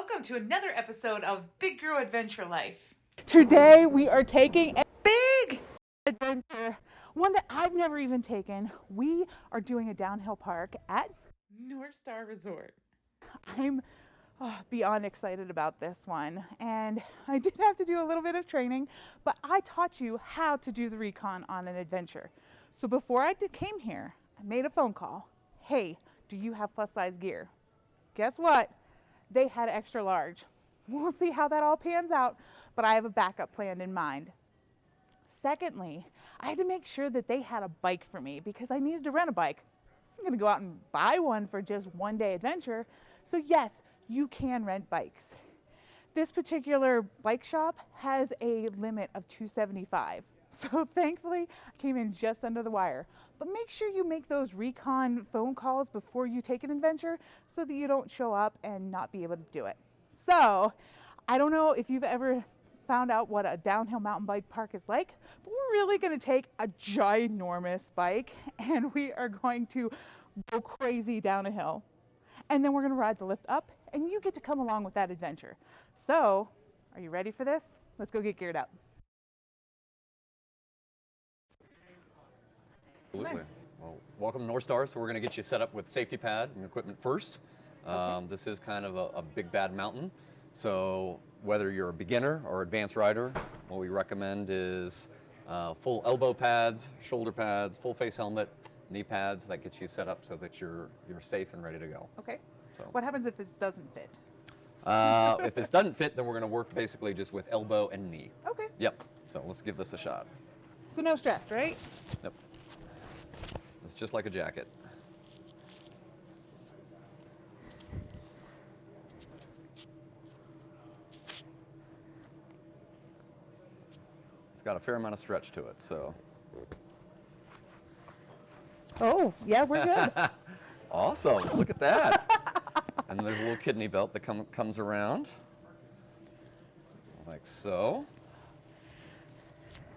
Welcome to another episode of Big Girl Adventure Life. Today we are taking a Big adventure, one that I've never even taken. We are doing a downhill park at Northstar Resort. I'm beyond excited about this one, and I did have to do a little bit of training, but I taught you how to do the recon on an adventure. So before I came here, I made a phone call. Hey, do you have plus size gear? Guess what? They had extra large. We'll see how that all pans out, but I have a backup plan in mind. Secondly, I had to make sure that they had a bike for me because I needed to rent a bike. I wasn't gonna go out and buy one for just one day adventure. So yes, you can rent bikes. This particular bike shop has a limit of $275. So thankfully, I came in just under the wire. But make sure you make those recon phone calls before you take an adventure so that you don't show up and not be able to do it. So I don't know if you've ever found out what a downhill mountain bike park is like, but we're really gonna take a ginormous bike and we are going to go crazy down a hill. And then we're gonna ride the lift up and you get to come along with that adventure. So, are you ready for this? Let's go get geared up. Absolutely. Well, welcome to Northstar. So we're going to get you set up with safety pad and equipment first. This is kind of a big bad mountain. So whether you're a beginner or advanced rider, what we recommend is full elbow pads, shoulder pads, full face helmet, knee pads. That gets you set up so that you're safe and ready to go. Okay. So. What happens if this doesn't fit? If this doesn't fit, then we're going to work basically just with elbow and knee. Okay. Yep. So let's give this a shot. So no stress, right? Yep. It's just like a jacket. It's got a fair amount of stretch to it, so. Oh, yeah, we're good. Awesome, look at that. And there's a little kidney belt that comes around, like so.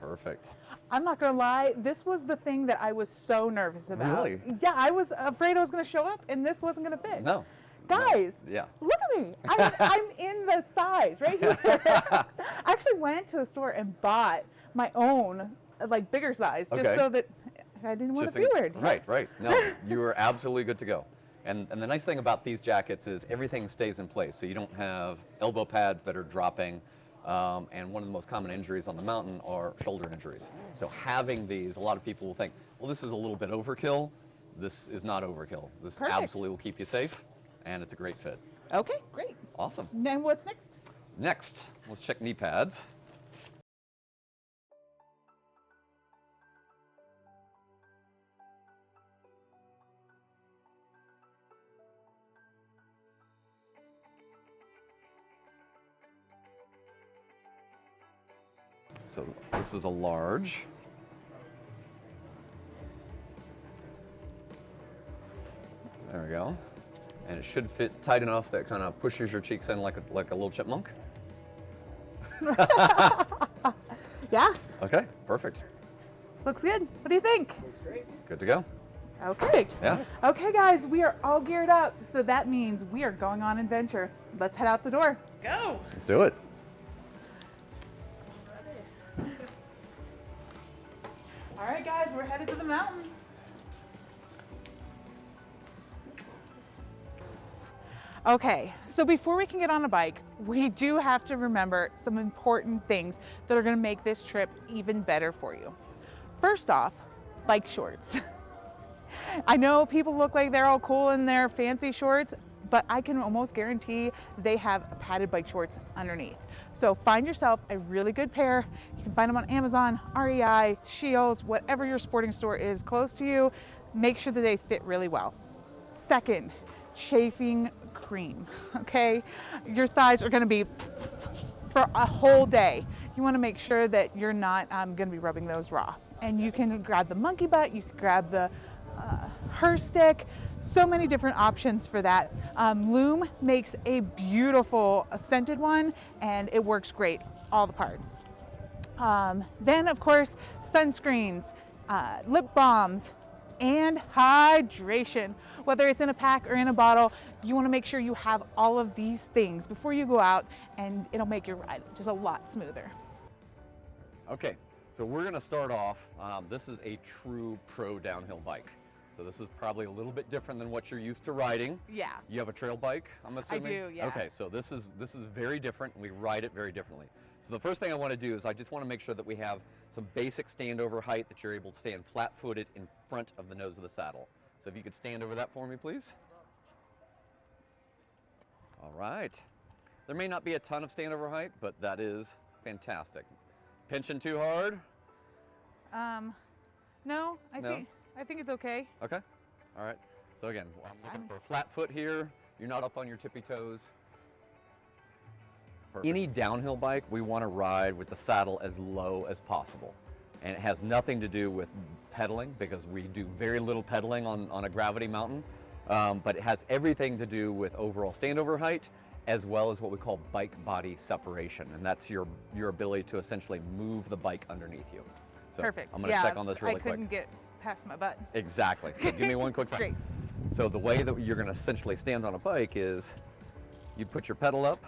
Perfect. I'm not gonna lie, this was the thing that I was so nervous about. Really? Yeah, I was afraid I was gonna show up and this wasn't gonna fit. No. Guys, No. Yeah. look at me. I'm in the size right here. I actually went to a store and bought my own, like bigger size, just so that I didn't want to feel weird. Right, right. No, you are absolutely good to go. And the nice thing about these jackets is everything stays in place, so you don't have elbow pads that are dropping. And one of the most common injuries on the mountain are shoulder injuries. So having these, a lot of people will think, well, this is a little bit overkill. This is not overkill. This Perfect. Absolutely will keep you safe, and it's a great fit. Okay, great. Awesome. Then what's next? Next, let's check knee pads. So this is a large. There we go. And it should fit tight enough that it kind of pushes your cheeks in like a little chipmunk. Yeah. Okay, perfect. Looks good. What do you think? Looks great. Good to go. Okay. Yeah. Okay, guys, we are all geared up, so that means we are going on adventure. Let's head out the door. Go! Let's do it. All right, guys, we're headed to the mountain. Okay, so before we can get on a bike, we do have to remember some important things that are gonna make this trip even better for you. First off, bike shorts. I know people look like they're all cool in their fancy shorts, but I can almost guarantee they have padded bike shorts underneath. So find yourself a really good pair. You can find them on Amazon, REI, Scheels, whatever your sporting store is close to you. Make sure that they fit really well. Second, chafing cream, okay? Your thighs are gonna be for a whole day. You wanna make sure that you're not gonna be rubbing those raw. And you can grab the monkey butt, you can grab the her stick, so many different options for that. Loom makes a beautiful scented one and it works great, all the parts. Then of course, sunscreens, lip balms, and hydration. Whether it's in a pack or in a bottle, You want to make sure you have all of these things before you go out, and it'll make your ride just a lot smoother. Okay, so we're gonna start off, this is a true pro downhill bike. So this is probably a little bit different than what you're used to riding. Yeah. You have a trail bike, I'm assuming? do, yeah. Okay, so this is very different, and we ride it very differently. So the first thing I want to do is I just want to make sure that we have some basic standover height, that you're able to stand flat-footed in front of the nose of the saddle. So if you could stand over that for me, please. All right. There may not be a ton of standover height, but that is fantastic. Pinching too hard? No, No? I think it's okay. Okay. All right. So again, I'm looking for a flat foot here. You're not up on your tippy toes. Perfect. Any downhill bike, we want to ride with the saddle as low as possible. And it has nothing to do with pedaling, because we do very little pedaling on a gravity mountain. But it has everything to do with overall standover height, as well as what we call bike body separation. And that's your ability to essentially move the bike underneath you. So Perfect. I'm going to check on this really quick. I couldn't get past my butt. Exactly. So give me one quick second. Great. So the way that you're going to essentially stand on a bike is you put your pedal up,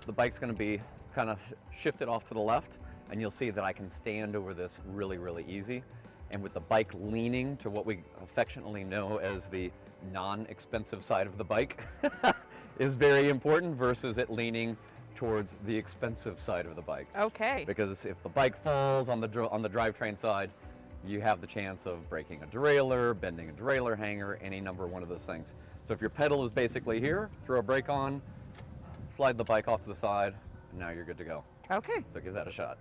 the bike's going to be kind of shifted off to the left, and you'll see that I can stand over this really, really easy. And with the bike leaning to what we affectionately know as the non-expensive side of the bike is very important, versus it leaning towards the expensive side of the bike. Okay. Because if the bike falls on the drivetrain side, you have the chance of breaking a derailleur, bending a derailleur hanger, any number one of those things. So if your pedal is basically here, throw a brake on, slide the bike off to the side, and now you're good to go. Okay. So give that a shot.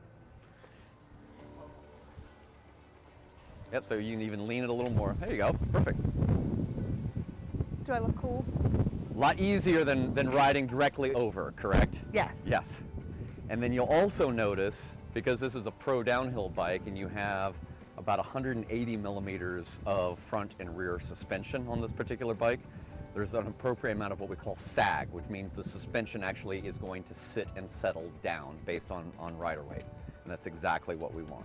Yep, so you can even lean it a little more. There you go, perfect. Do I look cool? A lot easier than riding directly over, correct? Yes. Yes. And then you'll also notice, because this is a pro downhill bike and you have about 180 millimeters of front and rear suspension on this particular bike, there's an appropriate amount of what we call sag, which means the suspension actually is going to sit and settle down based on rider weight. And that's exactly what we want.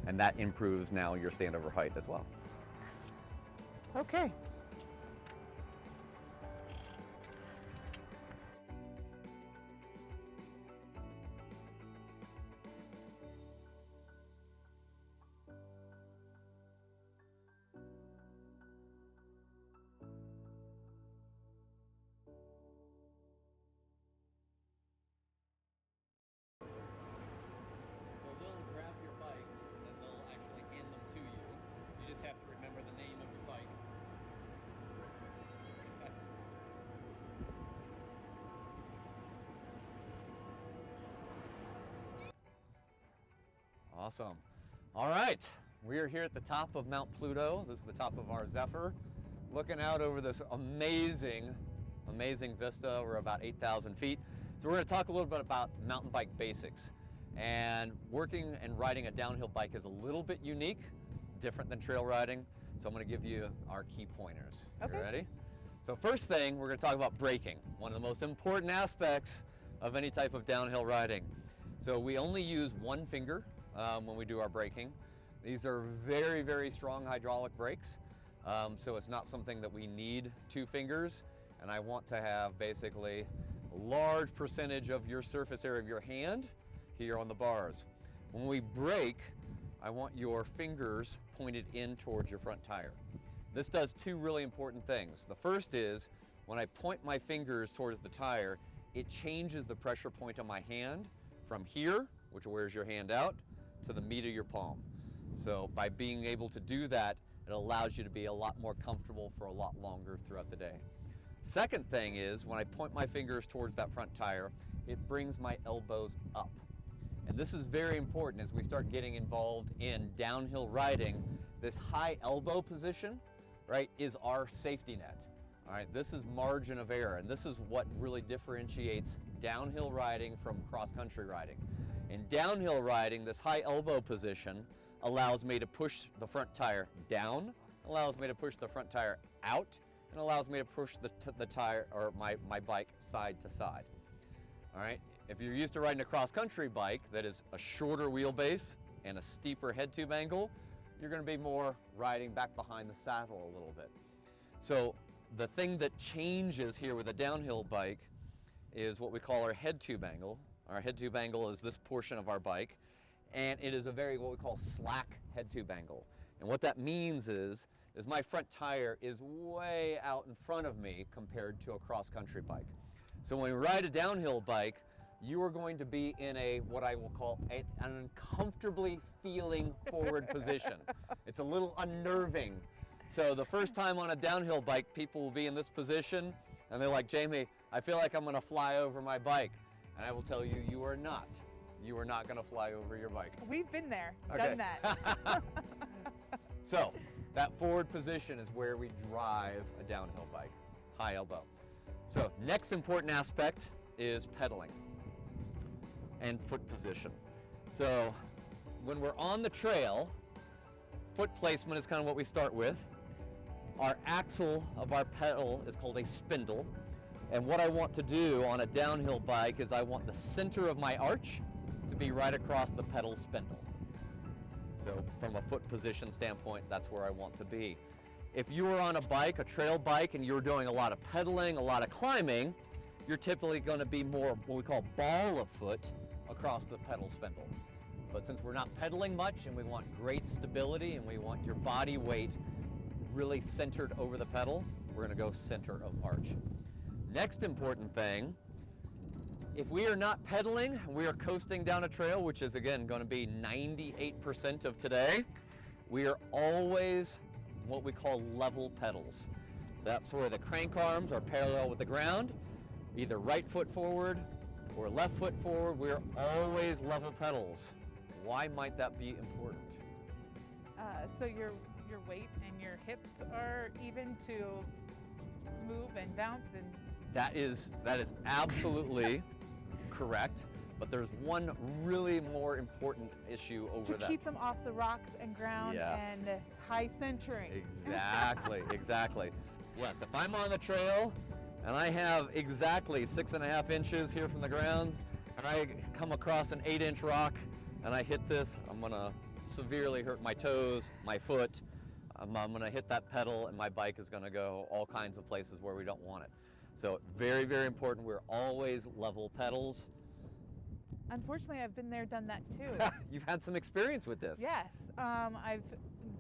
And that improves now your standover height as well. Okay. So they'll grab your bikes and they'll actually hand them to you. You just have to remember the name of your bike. Awesome. All right, we are here at the top of Mount Pluto. This is the top of our Zephyr, looking out over this amazing vista. We're about 8,000 feet. So we're going to talk a little bit about mountain bike basics. And working and riding a downhill bike is a little bit unique, different than trail riding. So I'm going to give you our key pointers. Okay. You ready? So first thing, we're going to talk about braking, one of the most important aspects of any type of downhill riding. So we only use one finger when we do our braking. These are very, very strong hydraulic brakes. So it's not something that we need two fingers. And I want to have basically a large percentage of your surface area of your hand here on the bars. When we brake, I want your fingers pointed in towards your front tire. This does two really important things. The first is, when I point my fingers towards the tire, it changes the pressure point on my hand from here, which wears your hand out, to the meat of your palm. So by being able to do that, it allows you to be a lot more comfortable for a lot longer throughout the day. Second thing is, when I point my fingers towards that front tire, it brings my elbows up. And this is very important as we start getting involved in downhill riding. This high elbow position, right, is our safety net. All right, this is margin of error, and this is what really differentiates downhill riding from cross-country riding. In downhill riding, this high elbow position allows me to push the front tire down, allows me to push the front tire out, and allows me to push the tire or my bike side to side. All right, if you're used to riding a cross-country bike that is a shorter wheelbase and a steeper head tube angle, you're going to be more riding back behind the saddle a little bit. So the thing that changes here with a downhill bike is what we call our head tube angle. Our head tube angle is this portion of our bike, and it is a very what we call slack head tube angle. And what that means is my front tire is way out in front of me compared to a cross-country bike. So when we ride a downhill bike, you are going to be in a what I will call an uncomfortably feeling forward position. It's a little unnerving. So the first time on a downhill bike, people will be in this position, and they're like, Jamie, I feel like I'm going to fly over my bike. And I will tell you, you are not. You are not going to fly over your bike. We've been there, Okay. done that. So that forward position is where we drive a downhill bike, high elbow. So next important aspect is pedaling and foot position. So when we're on the trail, foot placement is kind of what we start with. Our axle of our pedal is called a spindle. And what I want to do on a downhill bike is I want the center of my arch to be right across the pedal spindle. So from a foot position standpoint, that's where I want to be. If you are on a bike, a trail bike, and you're doing a lot of pedaling, a lot of climbing, you're typically going to be more what we call ball of foot across the pedal spindle. But since we're not pedaling much and we want great stability and we want your body weight really centered over the pedal, we're going to go center of arch. Next important thing, if we are not pedaling, we are coasting down a trail, which is again going to be 98% of today, we are always what we call level pedals. So that's where the crank arms are parallel with the ground, either right foot forward or left foot forward. We're always level pedals. Why might that be important? So your weight and your hips are even to move and bounce and. That is absolutely correct, but there's one really more important issue over To that. keep them off the rocks and ground Yes. and high centering. Exactly, exactly. Yes, if I'm on the trail and I have exactly 6.5 inches here from the ground and I come across an 8-inch rock and I hit this, I'm gonna severely hurt my toes, my foot. I'm gonna hit that pedal and my bike is gonna go all kinds of places where we don't want it. So very, very important. We're always level pedals. Unfortunately, I've been there, done that too. You've had some experience with this. Yes, I've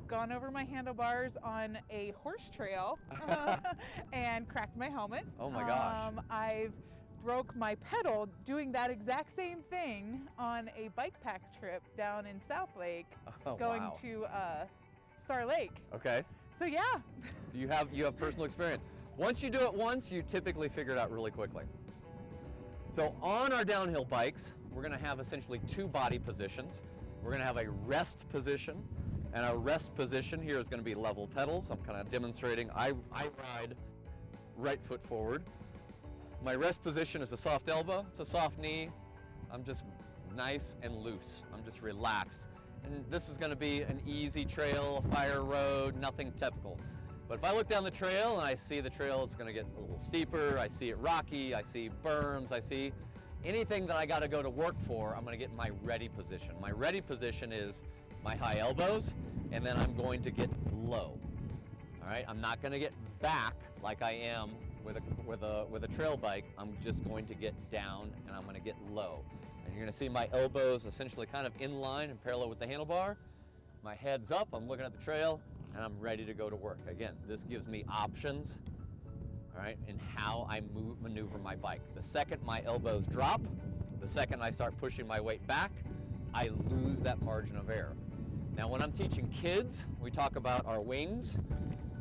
gone over my handlebars on a horse trail and cracked my helmet. Oh my gosh. I've broke my pedal doing that exact same thing on a bike pack trip down in South Lake, Oh, going wow. to Star Lake. Okay. So yeah, You have personal experience. Once you do it once, you typically figure it out really quickly. So on our downhill bikes, we're going to have essentially two body positions. We're going to have a rest position, and our rest position here is going to be level pedals. I'm kind of demonstrating. I ride right foot forward. My rest position is a soft elbow. It's a soft knee. I'm just nice and loose. I'm just relaxed. And this is going to be an easy trail, a fire road, nothing typical. But if I look down the trail and I see the trail is going to get a little steeper, I see it rocky, I see berms, I see anything that I got to go to work for, I'm going to get in my ready position. My ready position is my high elbows, and then I'm going to get low. All right, I'm not going to get back like I am with a trail bike. I'm just going to get down and I'm going to get low. And you're going to see my elbows essentially kind of in line and parallel with the handlebar. My head's up, I'm looking at the trail, and I'm ready to go to work. Again, this gives me options, all right, in how I maneuver my bike. The second my elbows drop, the second I start pushing my weight back, I lose that margin of error. Now, when I'm teaching kids, we talk about our wings,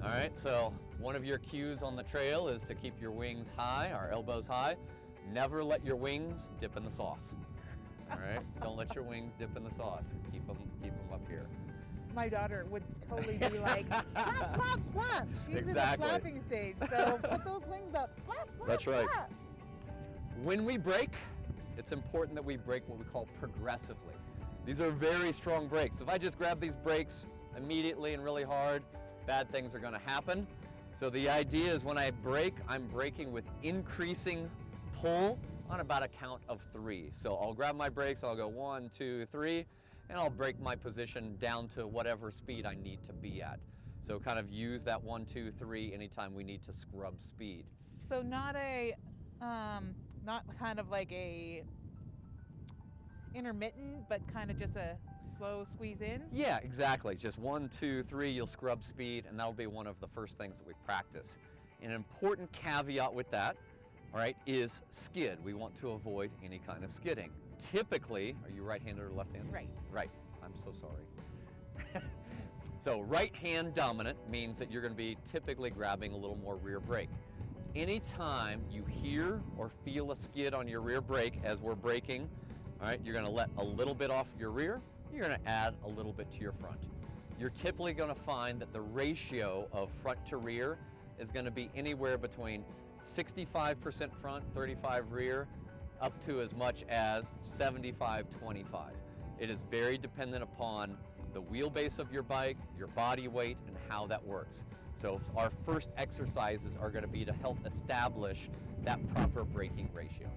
all right? So one of your cues on the trail is to keep your wings high, our elbows high. Never let your wings dip in the sauce, all right? Don't let your wings dip in the sauce. Keep them up here. my daughter would totally be like, flap, flap, flap. She's Exactly. in the flapping stage, so put those wings up, flap, flap, That's right. flap. When we brake, it's important that we brake what we call progressively. These are very strong brakes. If I just grab these brakes immediately and really hard, bad things are going to happen. So the idea is when I brake, I'm braking with increasing pull on about a count of 3. So I'll grab my brakes, I'll go 1, 2, 3, and I'll brake my position down to whatever speed I need to be at. So kind of use that 1, 2, 3 anytime we need to scrub speed. So not kind of like a intermittent, but kind of just a slow squeeze in? Yeah, exactly. Just 1, 2, 3, you'll scrub speed, and that'll be one of the first things that we practice. An important caveat with that, all right, is skid. We want to avoid any kind of skidding. Typically, are you right-handed or left-handed? Right. Right. I'm so sorry. So right hand dominant means that you're going to be typically grabbing a little more rear brake. Anytime you hear or feel a skid on your rear brake as we're braking, all right, you're going to let a little bit off your rear, you're going to add a little bit to your front. You're typically going to find that the ratio of front to rear is going to be anywhere between 65% front, 35 rear, up to as much as 75-25. It is very dependent upon the wheelbase of your bike, your body weight, and how that works. So our first exercises are going to be to help establish that proper braking ratio.